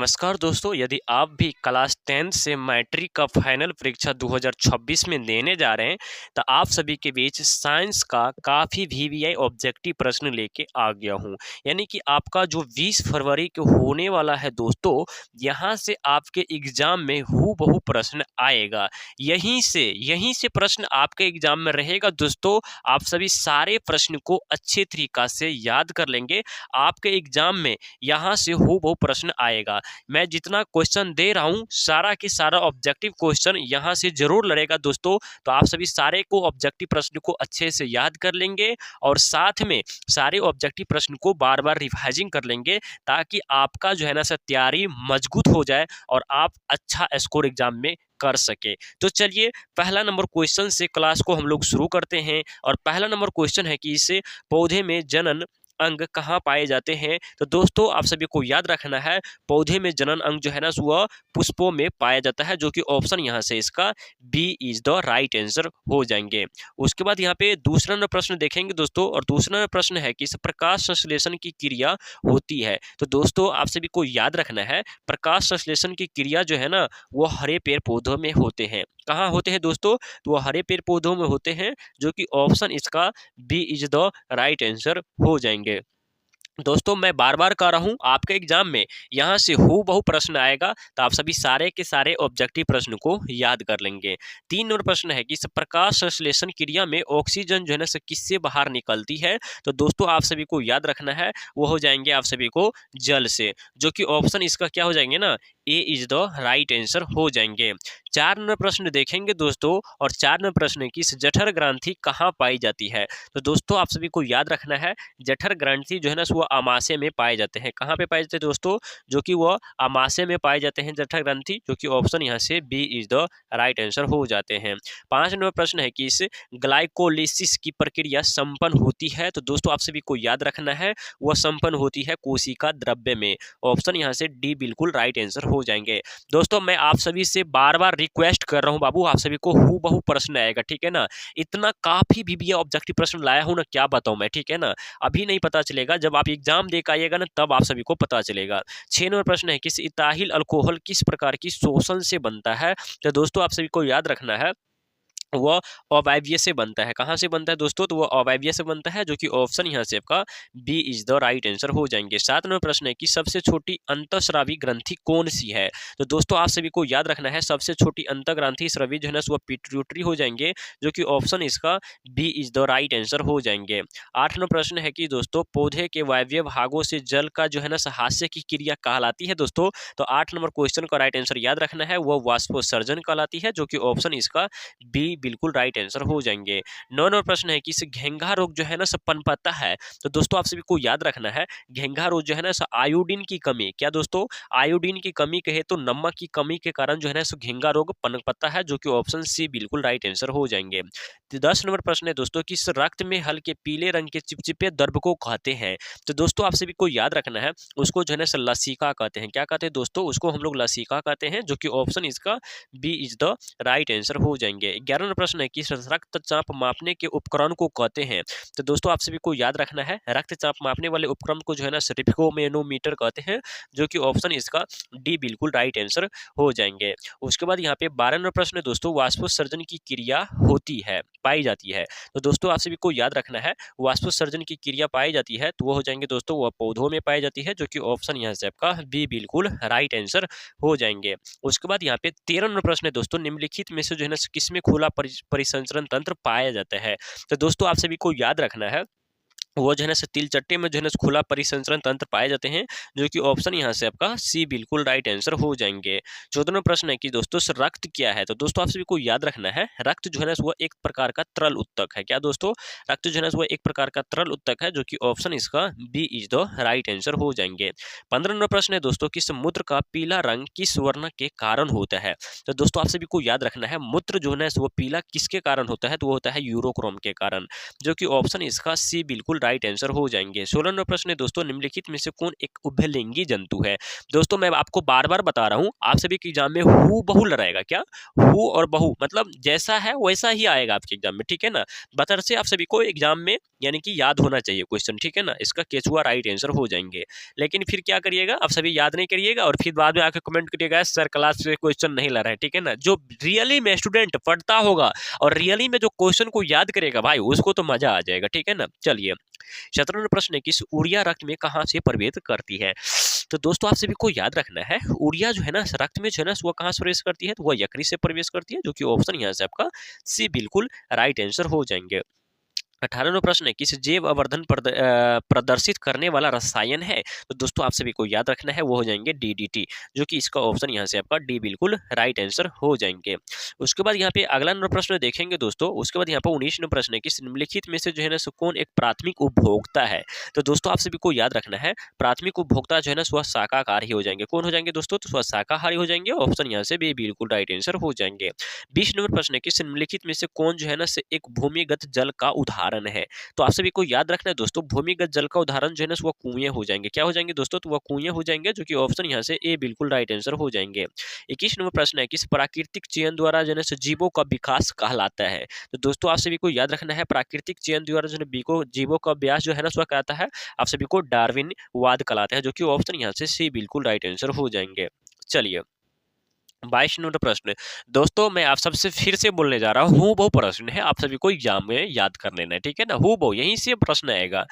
नमस्कार दोस्तों, यदि आप भी क्लास 10 से मैट्रिक का फाइनल परीक्षा 2026 में देने जा रहे हैं, तो आप सभी के बीच साइंस का काफ़ी वीवीआई ऑब्जेक्टिव प्रश्न लेके आ गया हूँ। यानी कि आपका जो 20 फरवरी को होने वाला है दोस्तों, यहाँ से आपके एग्ज़ाम में हूबहू प्रश्न आएगा। यहीं से प्रश्न आपके एग्ज़ाम में रहेगा दोस्तों। आप सभी सारे प्रश्न को अच्छे तरीक़ा से याद कर लेंगे। आपके एग्ज़ाम में यहाँ से हूबहू प्रश्न आएगा। मैं जितना क्वेश्चन दे रहा हूँ, सारा के सारा ऑब्जेक्टिव क्वेश्चन यहाँ से ज़रूर लड़ेगा दोस्तों। तो आप सभी सारे को ऑब्जेक्टिव प्रश्न को अच्छे से याद कर लेंगे और साथ में सारे ऑब्जेक्टिव प्रश्न को बार-बार रिवाइज़िंग कर लेंगे, ताकि आपका जो है ना तैयारी मजबूत हो जाए और आप अच्छा स्कोर एग्ज़ाम में कर सके। तो चलिए पहला नंबर क्वेश्चन से क्लास को हम लोग शुरू करते हैं और पहला नंबर क्वेश्चन है कि इस पौधे में जनन अंग कहाँ पाए जाते हैं। तो दोस्तों आप सभी को याद रखना है, पौधे में जनन अंग जो है ना वह पुष्पों में पाया जाता है, जो कि ऑप्शन यहाँ से इसका B is the right answer हो जाएंगे। उसके बाद यहाँ पे दूसरा नंबर प्रश्न देखेंगे दोस्तों, और दूसरा नंबर प्रश्न है कि इस प्रकाश संश्लेषण की क्रिया होती है। तो दोस्तों आप सभी को याद रखना है, प्रकाश संश्लेषण की क्रिया जो है ना वो हरे पेड़ पौधों में होते हैं। कहाँ होते हैं दोस्तों? तो वो हरे पेड़ पौधों में होते हैं, जो कि ऑप्शन इसका B is the right answer हो जाएंगे। दोस्तों मैं बार-बार कह रहा हूँ, आपके एग्जाम में यहाँ से हूबहू प्रश्न आएगा, तो आप सभी सारे के सारे ऑब्जेक्टिव प्रश्न को याद कर लेंगे। 3 नंबर प्रश्न है कि प्रकाश संश्लेषण क्रिया में ऑक्सीजन जो है ना किससे बाहर निकलती है। तो दोस्तों आप सभी को याद रखना है, वो हो जाएंगे आप सभी को जल से, जो कि ऑप्शन इसका क्या हो जाएंगे ना, ए इज द राइट आंसर हो जाएंगे। 4 नंबर प्रश्न देखेंगे दोस्तों, और 4 नंबर प्रश्न है कि जठर ग्रंथि कहाँ पाई जाती है। तो दोस्तों आप सभी को याद रखना है, जठर ग्रंथि जो है ना वो अमाशय में पाए जाते हैं। कहाँ पे पाए जाते हैं दोस्तों? जो कि वो अमाशय में पाए जाते हैं जठर ग्रंथि, जो कि ऑप्शन यहाँ से B is the right answer हो जाते हैं। 5 नंबर प्रश्न है कि इस ग्लाइकोलिसिस की प्रक्रिया संपन्न होती है। तो दोस्तों आप सभी को याद रखना है, वह संपन्न होती है कोशिका द्रव्य में। ऑप्शन यहाँ से डी बिल्कुल राइट आंसर हो जाएंगे। दोस्तों मैं आप सभी से बार-बार रिक्वेस्ट कर रहा हूँ बाबू, आप सभी को हूबहू प्रश्न आएगा, ठीक है ना। इतना काफी वीवीआई ऑब्जेक्टिव प्रश्न लाया हूँ ना, क्या बताऊँ मैं, ठीक है ना। अभी नहीं पता चलेगा, जब आप एग्जाम दे के आइएगा ना तब आप सभी को पता चलेगा। 6 नंबर प्रश्न है कि इथाइल अल्कोहल किस प्रकार की शोषण से बनता है। तो दोस्तों आप सभी को याद रखना है, वह अवायवीय से बनता है। कहाँ से बनता है दोस्तों? तो वह अवायवीय से बनता है, जो कि ऑप्शन यहाँ से आपका B is the right answer हो जाएंगे। 7 नंबर प्रश्न है कि सबसे छोटी अंतःस्रावी ग्रंथि कौन सी है। तो दोस्तों आप सभी को याद रखना है, सबसे छोटी अंतःग्रंथि स्रावी जो है ना वह पिट्यूटरी हो जाएंगे, जो कि ऑप्शन इसका B is the right answer हो जाएंगे। 8 नंबर प्रश्न है कि दोस्तों पौधे के वायवीय भागों से जल का जो है ना हास्य की क्रिया कहलाती है दोस्तों। तो 8 नंबर क्वेश्चन का राइट आंसर याद रखना है, वह वाष्पोत्सर्जन कहलाती है, जो कि ऑप्शन इसका बी बिल्कुल राइट आंसर हो जाएंगे। 9 नंबर प्रश्न है कि इस घेंघा रोग जो है ना पनपता है। तो दोस्तों आप सभी को याद रखना है, घेंघा रोग जो है ना आयोडीन की कमी, क्या दोस्तों? आयोडीन की कमी कहे तो नमक की कमी के कारण जो है ना घेंघा रोग पनपता है, जो कि ऑप्शन सी बिल्कुल राइट आंसर हो जाएंगे। 10 नंबर प्रश्न है दोस्तों कि इस रक्त में हल्के पीले रंग के चिपचिपे द्रव को कहते हैं। तो दोस्तों आप सभी को याद रखना है, उसको जो है ना लसिका कहते हैं। क्या कहते हैं दोस्तों? उसको हम लोग लसिका कहते हैं, जो कि ऑप्शन इसका B is the right answer हो जाएंगे। 11 नंबर प्रश्न है कि रक्तचाप मापने के उपकरण को कहते हैं। तो दोस्तों आप सभी को याद रखना है, रक्तचाप मापने वाले उपकरण को जो है ना रिफ्गोमेनोमीटर कहते हैं, जो कि ऑप्शन इसका डी बिल्कुल राइट आंसर हो जाएंगे। उसके बाद यहाँ पे 12 नंबर प्रश्न है दोस्तों, वाष्पोत्सर्जन की क्रिया होती है, पाई जाती है। तो दोस्तों आप सभी को याद रखना है, वाष्पोत्सर्जन की क्रिया पाई जाती है, तो वो हो जाएंगे दोस्तों वह पौधों में पाई जाती है, जो कि ऑप्शन यहाँ से आपका बी बिल्कुल राइट आंसर हो जाएंगे। उसके बाद यहाँ पे 13 नंबर प्रश्न है दोस्तों, निम्नलिखित में से जो है ना किसमें खुला परिसंचरण तंत्र पाया जाता है। तो दोस्तों आप सभी को याद रखना है, वो जो है ना तिलचट्टे में जो है ना खुला परिसंचरण तंत्र पाए जाते हैं, जो कि ऑप्शन यहाँ से आपका सी बिल्कुल राइट आंसर हो जाएंगे। 14वां प्रश्न है कि दोस्तों रक्त क्या है। तो दोस्तों आप सभी को याद रखना है, रक्त जो है ना वो एक प्रकार का तरल उत्तक है। क्या दोस्तों? रक्त जो है ना वो एक प्रकार का तरल उत्तक है, जो कि ऑप्शन इसका B is the right answer हो जाएंगे। 15वां प्रश्न है दोस्तों कि मूत्र का पीला रंग किस वर्ण के कारण होता है। तो दोस्तों आप सभी को याद रखना है, मूत्र जो है ना वो पीला किसके कारण होता है, तो वो होता है यूरोक्रोम के कारण, जो कि ऑप्शन इसका सी बिल्कुल राइट आंसर हो जाएंगे। 16 नंबर प्रश्न है दोस्तों, निम्नलिखित में से कौन एक उभयलिंगी जंतु है। दोस्तों मैं आपको बार बार बता रहा हूँ, आप सभी के एग्जाम में हु बहु रहेगा। क्या हु और बहु मतलब जैसा है वैसा ही आएगा आपके एग्जाम में, ठीक है ना। बतर से आप सभी को एग्जाम में यानी कि याद होना चाहिए क्वेश्चन, ठीक है ना। इसका केचुआ राइट आंसर हो जाएंगे। लेकिन फिर क्या करिएगा, आप सभी याद नहीं करिएगा और फिर बाद में आके कमेंट करिएगा सर क्लास से क्वेश्चन नहीं ला रहा है, ठीक है ना। जो रियली में स्टूडेंट पढ़ता होगा और रियली में जो क्वेश्चन को याद करेगा भाई, उसको तो मजा आ जाएगा, ठीक है ना। चलिए 17वां प्रश्न है, किस ऊर्जा रक्त में कहां से प्रवेश करती है। तो दोस्तों आप सभी को याद रखना है, ऊर्जा जो है ना रक्त में जो है ना वो कहां से प्रवेश करती है, तो वह यकृत से प्रवेश करती है, जो कि ऑप्शन यहाँ से आपका सी बिल्कुल राइट आंसर हो जाएंगे। 18वां प्रश्न है, किस जैव अवर्धन प्रदर्शित करने वाला रसायन है। तो दोस्तों आप सभी को याद रखना है, वो हो जाएंगे डीडीटी, जो कि इसका ऑप्शन यहाँ से आपका डी बिल्कुल राइट आंसर हो जाएंगे। उसके बाद यहाँ पे अगला नंबर प्रश्न देखेंगे दोस्तों। उसके बाद यहाँ पर 19 नंबर प्रश्न है, किस निम्नलिखित में से जो है ना कौन एक प्राथमिक उपभोक्ता है। तो दोस्तों आप सभी को याद रखना है, प्राथमिक उपभोक्ता जो है ना वह शाकाहारी हो जाएंगे। कौन हो जाएंगे दोस्तों, तो वह शाकाहारी हो जाएंगे। ऑप्शन यहाँ से भी बिल्कुल राइट आंसर हो जाएंगे। 20 नंबर प्रश्न है, किस निम्नलिखित में से कौन जो है ना एक भूमिगत जल का उदाहरण है। तो आप सभी को याद रखना है दोस्तों, भूमिगत जल का उदाहरण जो है ना वो कुएं हो जाएंगे। क्या हो जाएंगे दोस्तों, तो वह कुएं हो जाएंगे, जो कि ऑप्शन यहाँ से ए बिल्कुल राइट आंसर हो जाएंगे। 21 नंबर प्रश्न है, किस प्राकृतिक चयन द्वारा जो है जीवों का विकास कहलाता है। तो दोस्तों आप सभी को याद रखना है, प्राकृतिक चयन द्वारा जो है जीवों का विकास जो है ना वह कहता है आप सभी को डार्विनवाद कहलाता है, जो कि ऑप्शन यहाँ से सी बिल्कुल राइट आंसर हो जाएंगे। चलिए 22 नंबर प्रश्न दोस्तों, मैं आप सबसे फिर से बोलने जा रहा हूँ, बहु प्रश्न है, आप सभी को एग्जाम में याद कर लेना है, ठीक है ना। हु बहु यहीं से प्रश्न आएगा,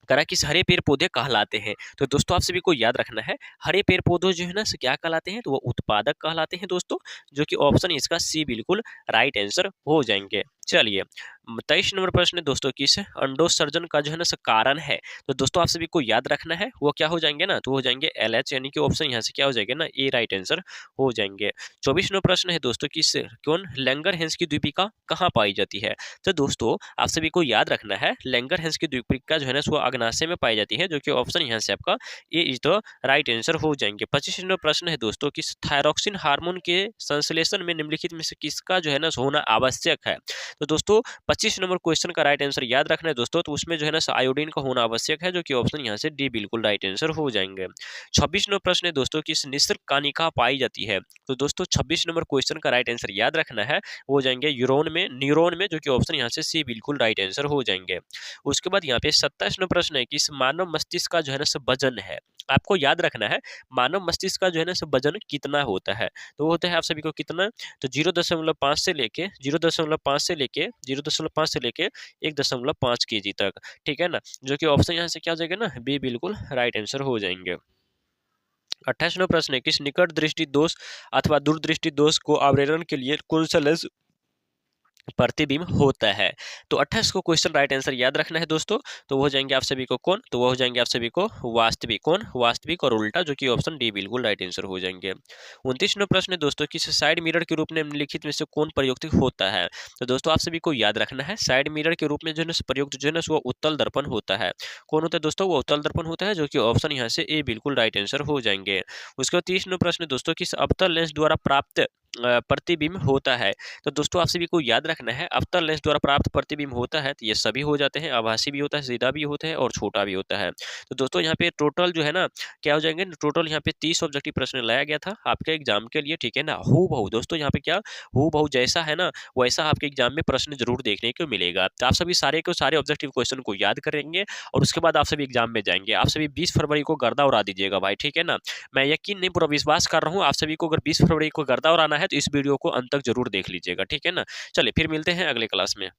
करा किस हरे पेड़ पौधे कहलाते हैं। तो दोस्तों आप सभी को याद रखना है, हरे पेड़ पौधे जो है ना क्या कहलाते हैं, तो वो उत्पादक कहलाते हैं दोस्तों, जो कि ऑप्शन इसका सी बिल्कुल राइट आंसर हो जाएंगे। चलिए 23 नंबर प्रश्न दोस्तों, किस अंडोत्सर्जन का जो है ना कारण है। तो दोस्तों आप सभी को याद रखना है, वो क्या हो जाएंगे ना, तो हो जाएंगे LH, यानी कि ऑप्शन यहाँ से क्या हो जाएगा ना ए राइट आंसर हो जाएंगे। 24 नंबर प्रश्न है दोस्तों, किस कौन लैंगरहैंस की द्वीपिका कहाँ पाई जाती है। तो दोस्तों आप सभी को याद रखना है, लैंगरहैंस की द्वीपिका जो है ना वो अग्नाशय में पाई जाती है, जो कि ऑप्शन यहाँ से आपका ए इज द राइट आंसर हो जाएंगे। 25 नंबर प्रश्न है दोस्तों, किस थायरॉक्सिन हार्मोन के संश्लेषण में निम्नलिखित में से किसका जो है ना होना आवश्यक है। तो दोस्तों 25 नंबर क्वेश्चन का राइट आंसर याद रखना है दोस्तों, तो उसमें जो है ना आयोडीन का होना आवश्यक है, जो कि ऑप्शन यहाँ से डी बिल्कुल राइट आंसर हो जाएंगे। 26 नंबर प्रश्न है दोस्तों, किस निसर्ग कणिका पाई जाती है। तो दोस्तों 26 नंबर क्वेश्चन का राइट आंसर याद रखना है, वो हो जाएंगे न्यूरॉन में, जो कि ऑप्शन यहाँ से सी बिल्कुल राइट आंसर हो जाएंगे। उसके बाद यहाँ पे 27 नंबर प्रश्न है, किस मानव मस्तिष्क का जो है ना वजन है। आपको याद रखना है, मानव मस्तिष्क का जो है ना वजन कितना होता है। तो होता है आप सभी को कितना, तो 0.5 से लेके 0.5 से लेके 0.5 से लेके 1.5 kg तक, ठीक है ना, जो कि ऑप्शन यहाँ से क्या हो जाएगा ना बी बिल्कुल राइट आंसर हो जाएंगे। 28वां प्रश्न है, किस निकट दृष्टि दोष अथवा दूरदृष्टि दोष को आवरण के लिए कौन सा लेंस प्रतिबिंब होता है। तो 28 को क्वेश्चन राइट आंसर याद रखना है दोस्तों, तो वो हो जाएंगे आप सभी को कौन, तो वो हो जाएंगे आप सभी को वास्तविक, कौन वास्तविक और उल्टा, जो कि ऑप्शन डी बिल्कुल राइट आंसर हो जाएंगे। 29वां प्रश्न है दोस्तों, किस साइड मिरर के रूप में निम्नलिखित में से कौन प्रयुक्त होता है। तो दोस्तों आप सभी को याद रखना है, साइड मिरर के रूप में जो है प्रयुक्त जो है ना वो उत्तल दर्पण होता है। कौन होता है दोस्तों, वो उत्तल दर्पण होता है, जो कि ऑप्शन यहाँ से ए बिल्कुल राइट आंसर हो जाएंगे। उसके बाद 30वां प्रश्न दोस्तों, किस अवतल लेंस द्वारा प्राप्त प्रतिबिंब होता है। तो दोस्तों आप सभी को याद रखना है, अवतल लेंस द्वारा प्राप्त प्रतिबिंब होता है, तो ये सभी हो जाते हैं, आभासी भी होता है, सीधा भी होता है और छोटा भी होता है। तो दोस्तों यहाँ पे टोटल जो है ना क्या हो जाएंगे, टोटल यहाँ पे 30 ऑब्जेक्टिव प्रश्न लाया गया था आपके एग्जाम के लिए, ठीक है ना। हु बहु दोस्तों यहाँ पे क्या हु बहु जैसा है ना वैसा आपके एग्जाम में प्रश्न जरूर देखने को मिलेगा। तो आप सभी सारे के सारे ऑब्जेक्टिव क्वेश्चन को याद करेंगे और उसके बाद आप सभी एग्जाम में जाएंगे। आप सभी 20 फरवरी को गर्दा उड़ा दीजिएगा भाई, ठीक है ना। मैं यकीन नहीं पूरा विश्वास कर रहा हूँ, आप सभी को अगर 20 फरवरी को गर्दा उड़ाना है तो इस वीडियो को अंत तक जरूर देख लीजिएगा, ठीक है ना। चलिए फिर मिलते हैं अगले क्लास में।